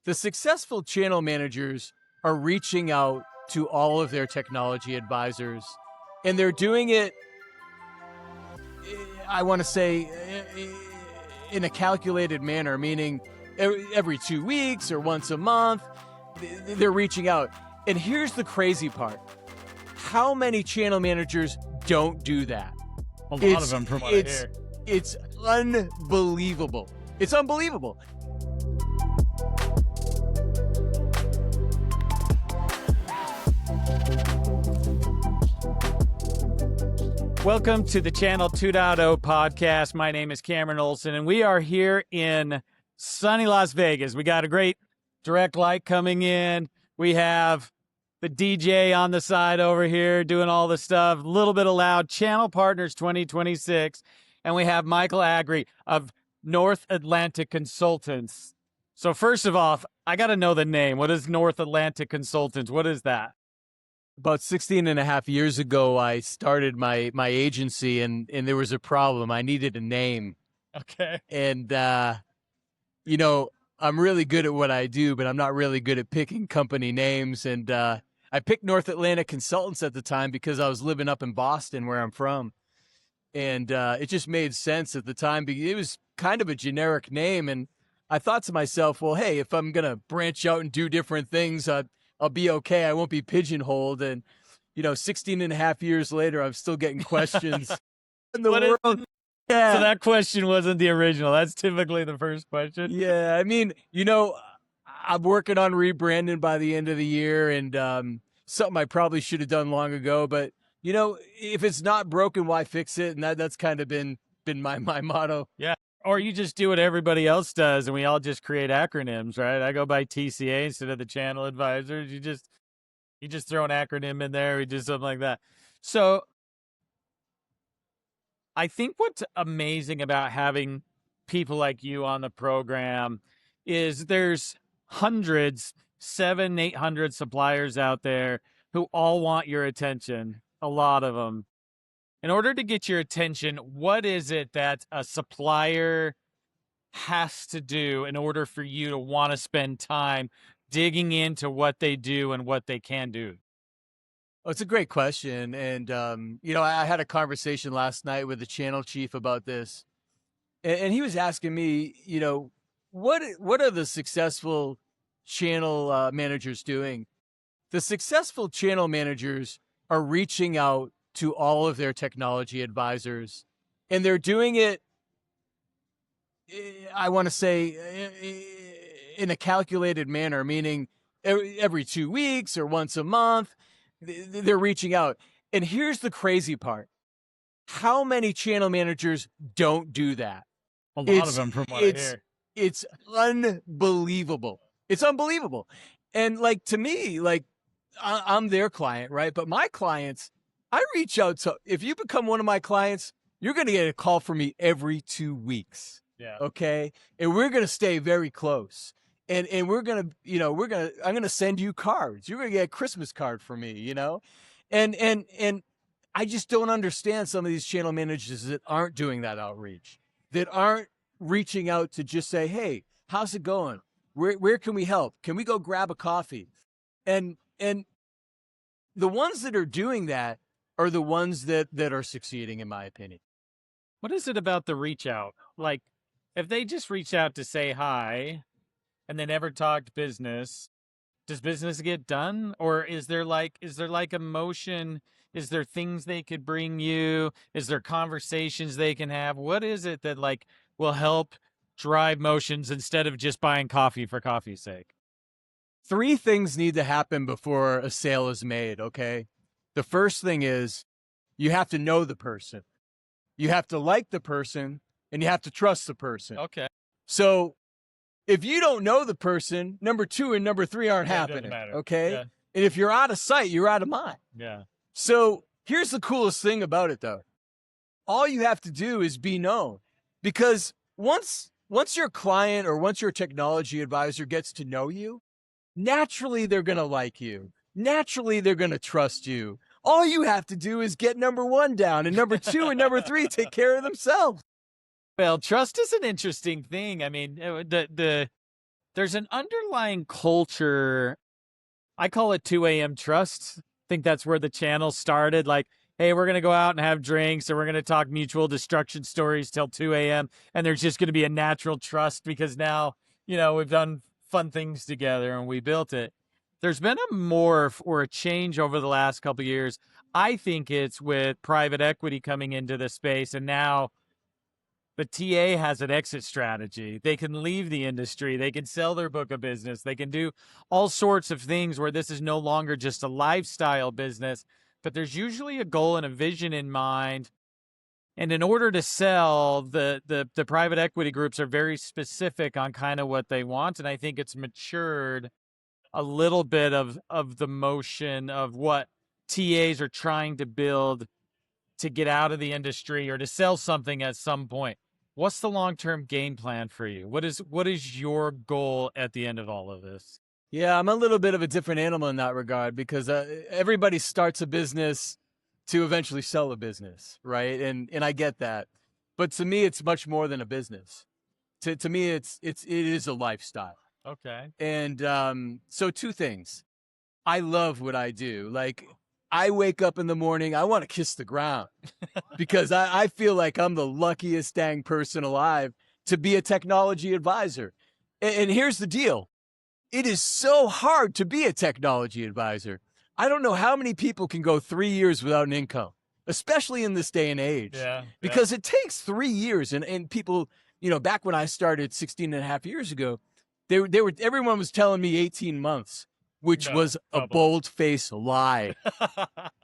The successful channel managers are reaching out to all of their technology advisors, and they're doing it, I want to say, in a calculated manner, meaning every 2 weeks or once a month, they're reaching out. And here's the crazy part. How many channel managers don't do that? A lot of them, from what I hear. It's unbelievable. It's unbelievable. Welcome to the Channel 2.0 podcast. My name is Kameron Olson, and we are here in sunny Las Vegas. We got a great direct light coming in. We have the DJ on the side over here doing all the stuff, a little bit of loud. Channel Partners 2026. And we have Michael Agri of North Atlantic Consultants. So first of all, I got to know the name. What is North Atlantic Consultants? What is that? About 16 and a half years ago, I started my agency, and there was a problem. I needed a name. Okay. And, I'm really good at what I do, but I'm not really good at picking company names. And I picked North Atlantic Consultants at the time because I was living up in Boston, where I'm from. And it just made sense at the time. It was kind of a generic name. And I thought to myself, well, hey, if I'm going to branch out and do different things, I'll be okay. I won't be pigeonholed. And, 16 and a half years later, I'm still getting questions in the world. Yeah. So that question wasn't the original. That's typically the first question. Yeah. I mean, I'm working on rebranding by the end of the year, and something I probably should have done long ago. But, if it's not broken, why fix it? And that's kind of been my motto. Yeah. Or you just do what everybody else does, and we all just create acronyms, right? I go by TCA instead of the channel advisors. You just throw an acronym in there. We do something like that. So I think what's amazing about having people like you on the program is there's hundreds, 700-800 suppliers out there who all want your attention, a lot of them. In order to get your attention, what is it that a supplier has to do in order for you to want to spend time digging into what they do and what they can do? Oh, it's a great question. And, I had a conversation last night with the channel chief about this. And he was asking me, what are the successful channel managers doing? The successful channel managers are reaching out to all of their technology advisors, and they're doing it, I want to say, in a calculated manner, meaning every 2 weeks or once a month, they're reaching out. And here's the crazy part. How many channel managers don't do that? A lot of them, from what I hear. It's unbelievable. It's unbelievable. And to me, I'm their client, right? But my clients, I reach out to, if you become one of my clients, you're going to get a call from me every 2 weeks. Yeah. Okay. And we're going to stay very close. And we're going to, I'm going to send you cards. You're going to get a Christmas card from me, and I just don't understand some of these channel managers that aren't doing that outreach, that aren't reaching out to just say, hey, how's it going? Where can we help? Can we go grab a coffee? And the ones that are doing that are the ones that are succeeding, in my opinion. What is it about the reach out? Like, if they just reach out to say hi and they never talked business, does business get done? Or is there emotion? Is there things they could bring you? Is there conversations they can have? What is it that will help drive motions instead of just buying coffee for coffee's sake? 3 things need to happen before a sale is made, okay? The first thing is you have to know the person. You have to like the person, and you have to trust the person. Okay. So if you don't know the person, number 2 and number 3 aren't happening, doesn't matter. okay? Yeah. And if you're out of sight, you're out of mind. Yeah. So here's the coolest thing about it, though. All you have to do is be known. Because once your client or once your technology advisor gets to know you, naturally they're going to like you. Naturally they're going to trust you. All you have to do is get number 1 down, and number 2 and number 3 take care of themselves. Well, trust is an interesting thing. I mean, the there's an underlying culture. I call it 2 a.m. trust. I think that's where the channel started. Like, hey, we're going to go out and have drinks and we're going to talk mutual destruction stories till 2 a.m. And there's just going to be a natural trust because now, we've done fun things together and we built it. There's been a morph or a change over the last couple of years. I think it's with private equity coming into the space, and now the TA has an exit strategy. They can leave the industry. They can sell their book of business. They can do all sorts of things where this is no longer just a lifestyle business, but there's usually a goal and a vision in mind. And in order to sell, the private equity groups are very specific on kind of what they want. And I think it's matured a little bit of the motion of what TAs are trying to build to get out of the industry or to sell something at some point. What's the long-term game plan for you? What is your goal at the end of all of this? Yeah, I'm a little bit of a different animal in that regard because everybody starts a business to eventually sell a business, right? And I get that. But to me, it's much more than a business. To me, it is a lifestyle. Okay. And so two things. I love what I do. Like, I wake up in the morning, I want to kiss the ground because I feel like I'm the luckiest dang person alive to be a technology advisor. And here's the deal. It is so hard to be a technology advisor. I don't know how many people can go 3 years without an income, especially in this day and age. Yeah. Because it takes 3 years. And people, back when I started 16 and a half years ago, everyone was telling me 18 months. Which was a bold-faced lie.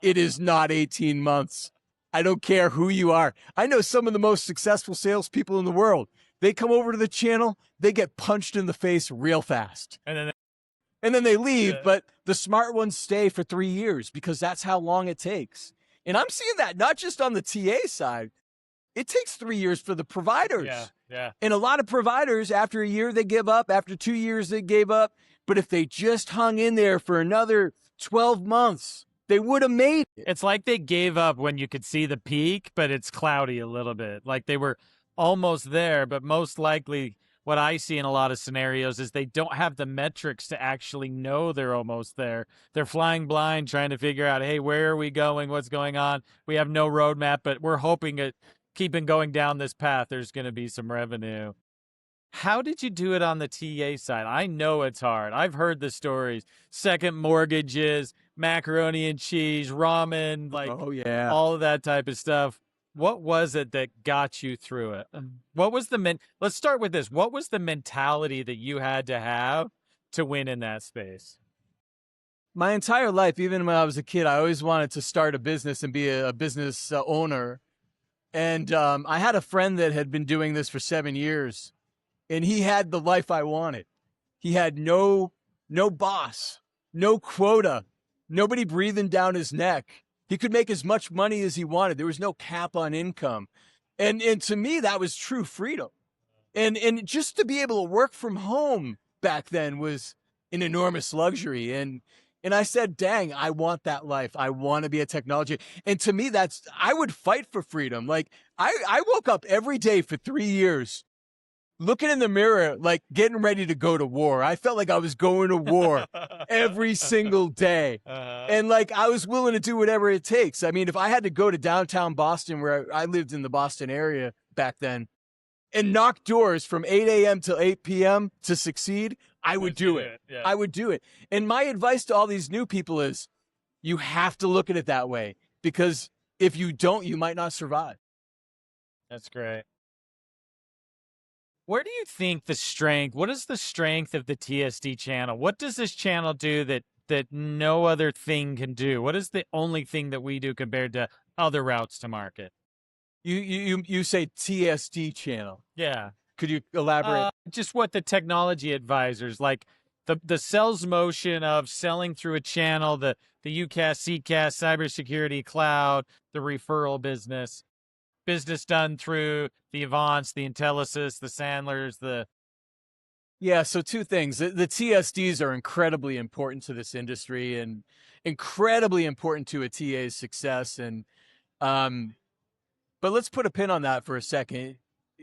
It is not 18 months. I don't care who you are. I know some of the most successful salespeople in the world. They come over to the channel, they get punched in the face real fast. And then they leave, but the smart ones stay for 3 years because that's how long it takes. And I'm seeing that not just on the TA side. It takes 3 years for the providers. Yeah. And a lot of providers, after a year, they give up. After 2 years, they gave up. But if they just hung in there for another 12 months, they would have made it. It's like they gave up when you could see the peak, but it's cloudy a little bit. Like they were almost there, but most likely what I see in a lot of scenarios is they don't have the metrics to actually know they're almost there. They're flying blind, trying to figure out, hey, where are we going? What's going on? We have no roadmap, but we're hoping that keeping going down this path, there's going to be some revenue. How did you do it on the TA side? I know it's hard. I've heard the stories. Second mortgages, macaroni and cheese, ramen, all of that type of stuff. What was it that got you through it? What was let's start with this. What was the mentality that you had to have to win in that space? My entire life, even when I was a kid, I always wanted to start a business and be a business owner. And I had a friend that had been doing this for 7 years. And he had the life I wanted. He had no boss, no quota, nobody breathing down his neck. He could make as much money as he wanted. There was no cap on income. And to me, that was true freedom. And just to be able to work from home back then was an enormous luxury. And I said, dang, I want that life. I want to be a technology. And to me, I would fight for freedom. Like I woke up every day for 3 years looking in the mirror, like getting ready to go to war. I felt like I was going to war every single day. And like, I was willing to do whatever it takes. I mean, if I had to go to downtown Boston, where I lived in the Boston area back then, and knock doors from 8 a.m. till 8 p.m. to succeed, I would do it. Yeah. I would do it. And my advice to all these new people is you have to look at it that way, because if you don't, you might not survive. That's great. Where do you think what is the strength of the TSD channel? What does this channel do that no other thing can do? What is the only thing that we do compared to other routes to market? You say TSD channel. Yeah. Could you elaborate? Just what the technology advisors, like the sales motion of selling through a channel, the UCaaS, CCaaS, cybersecurity, cloud, the referral business done through the Avants, the Intellisys, the Sandlers, Yeah, so two things. The TSDs are incredibly important to this industry and incredibly important to a TA's success. And but let's put a pin on that for a second.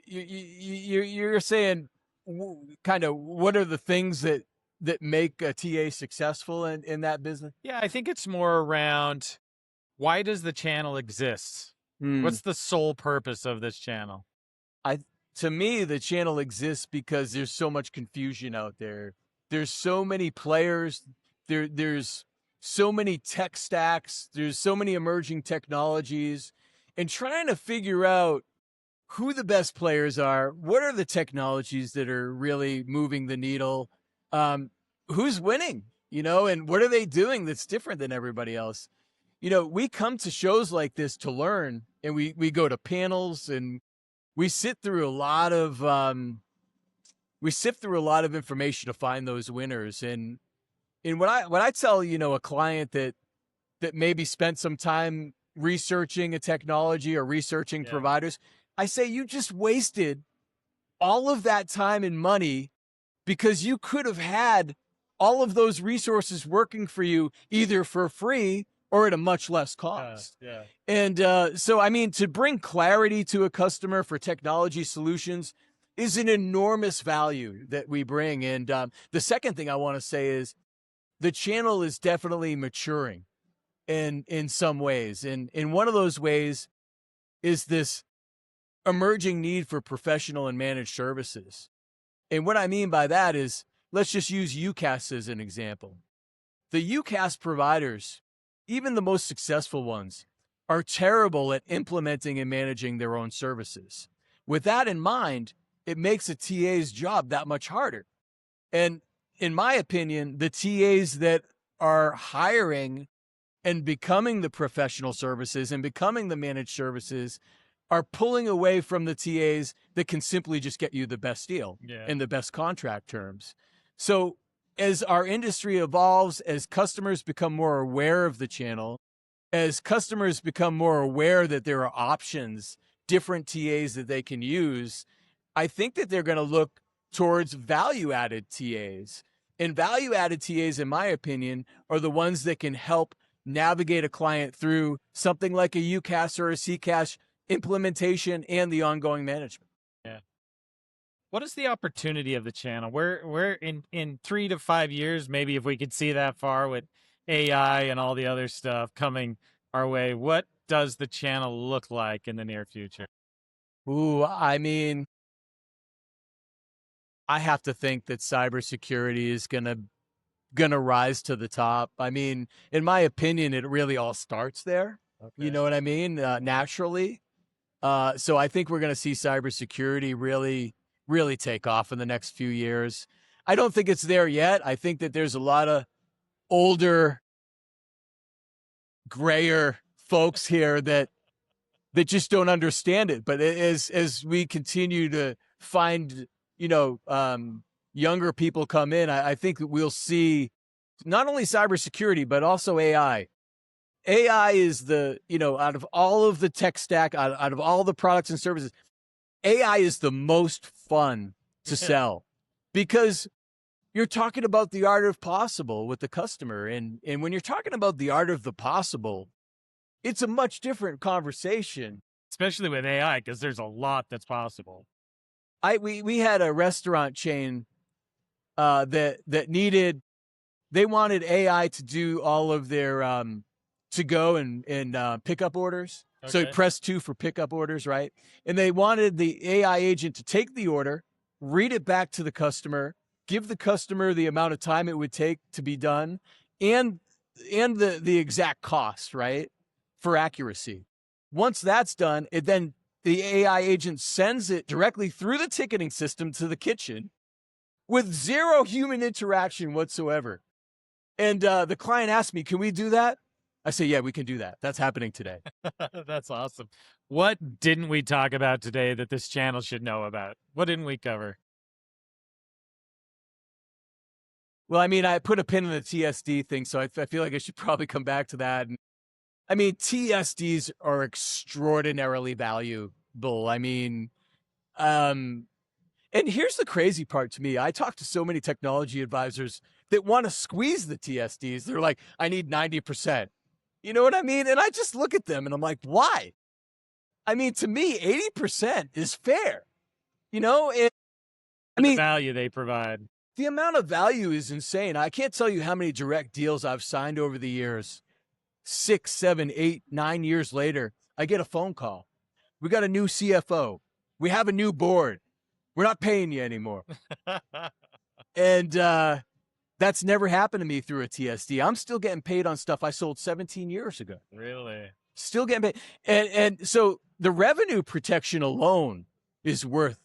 You're saying kind of what are the things that make a TA successful in that business? Yeah, I think it's more around, why does the channel exist? Hmm. What's the sole purpose of this channel? I To me, the channel exists because there's so much confusion out there. There's so many players. There's so many tech stacks. There's so many emerging technologies, and trying to figure out who the best players are. What are the technologies that are really moving the needle? Um, who's winning? And what are they doing that's different than everybody else? We come to shows like this to learn, and we go to panels, and we sift through a lot of information to find those winners. And when I tell a client that maybe spent some time researching a technology or researching providers, I say you just wasted all of that time and money, because you could have had all of those resources working for you either for free or at a much less cost. And so, I mean, to bring clarity to a customer for technology solutions is an enormous value that we bring. And the second thing I want to say is the channel is definitely maturing in some ways. And one of those ways is this emerging need for professional and managed services. And what I mean by that is, let's just use UCaaS as an example. The UCaaS providers, even the most successful ones, are terrible at implementing and managing their own services. With that in mind, it makes a TA's job that much harder. And in my opinion, the TAs that are hiring and becoming the professional services and becoming the managed services are pulling away from the TAs that can simply just get you the best deal and the best contract terms. So as our industry evolves, as customers become more aware of the channel, as customers become more aware that there are options, different TAs that they can use, I think that they're going to look towards value-added TAs. And value-added TAs, in my opinion, are the ones that can help navigate a client through something like a UCaaS or a CCaaS implementation and the ongoing management. Yeah. What is the opportunity of the channel? We're in 3 to 5 years, maybe, if we could see that far with AI and all the other stuff coming our way, what does the channel look like in the near future? Ooh, I mean, I have to think that cybersecurity is gonna rise to the top. I mean, in my opinion, it really all starts there. Okay. You know what I mean? Naturally. So I think we're going to see cybersecurity really take off in the next few years. I don't think it's there yet. I think that there's a lot of older, grayer folks here that just don't understand it. But as we continue to find, younger people come in, I think that we'll see not only cybersecurity, but also AI. AI is out of all of the tech stack, out of all the products and services, AI is the most fun to sell, because you're talking about the art of possible with the customer. And when you're talking about the art of the possible, it's a much different conversation. Especially with AI, because there's a lot that's possible. We had a restaurant chain that they wanted AI to do all of their to go and pickup orders. Okay. So press 2 for pickup orders, right? And they wanted the AI agent to take the order, read it back to the customer, give the customer the amount of time it would take to be done, and the exact cost, right, for accuracy. Once that's done, then the AI agent sends it directly through the ticketing system to the kitchen with zero human interaction whatsoever. And the client asked me, "Can we do that?" I say, "Yeah, we can do that. That's happening today." That's awesome. What didn't we talk about today that this channel should know about? What didn't we cover? Well, I mean, I put a pin in the TSD thing, so I feel like I should probably come back to that. And I mean, TSDs are extraordinarily valuable. I mean, and here's the crazy part to me. I talk to so many technology advisors that want to squeeze the TSDs. They're like, "I need 90%. You know what I mean? And I just look at them and I'm like, why? I mean, to me, 80% is fair. I mean, the value they provide. the amount of value is insane. I can't tell you how many direct deals I've signed over the years. 6, 7, 8, 9 years later, I get a phone call. We got a new CFO. We have a new board. We're not paying you anymore. And that's never happened to me through a TSD. I'm still getting paid on stuff I sold 17 years ago. Really? Still getting paid. And so the revenue protection alone is worth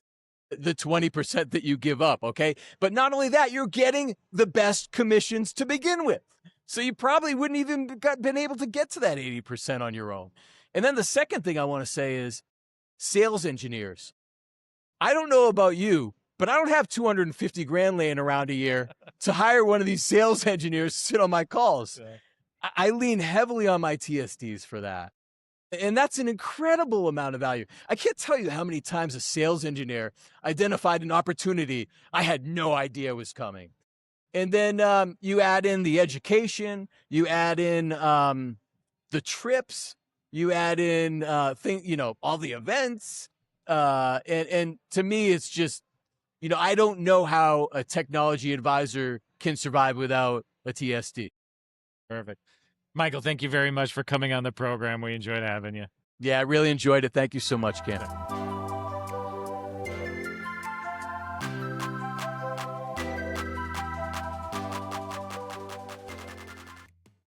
the 20% that you give up, okay? But not only that, you're getting the best commissions to begin with. So you probably wouldn't even been able to get to that 80% on your own. And then the second thing I want to say is sales engineers. I don't know about you, but I don't have 250 grand laying around a year to hire one of these sales engineers to sit on my calls. Yeah. I lean heavily on my TSDs for that. And that's an incredible amount of value. I can't tell you how many times a sales engineer identified an opportunity I had no idea was coming. And then you add in the education, you add in the trips, you add in all the events. And to me, it's just, I don't know how a technology advisor can survive without a TSD. Perfect. Michael, thank you very much for coming on the program. We enjoyed having you. Yeah, I really enjoyed it. Thank you so much, Ken.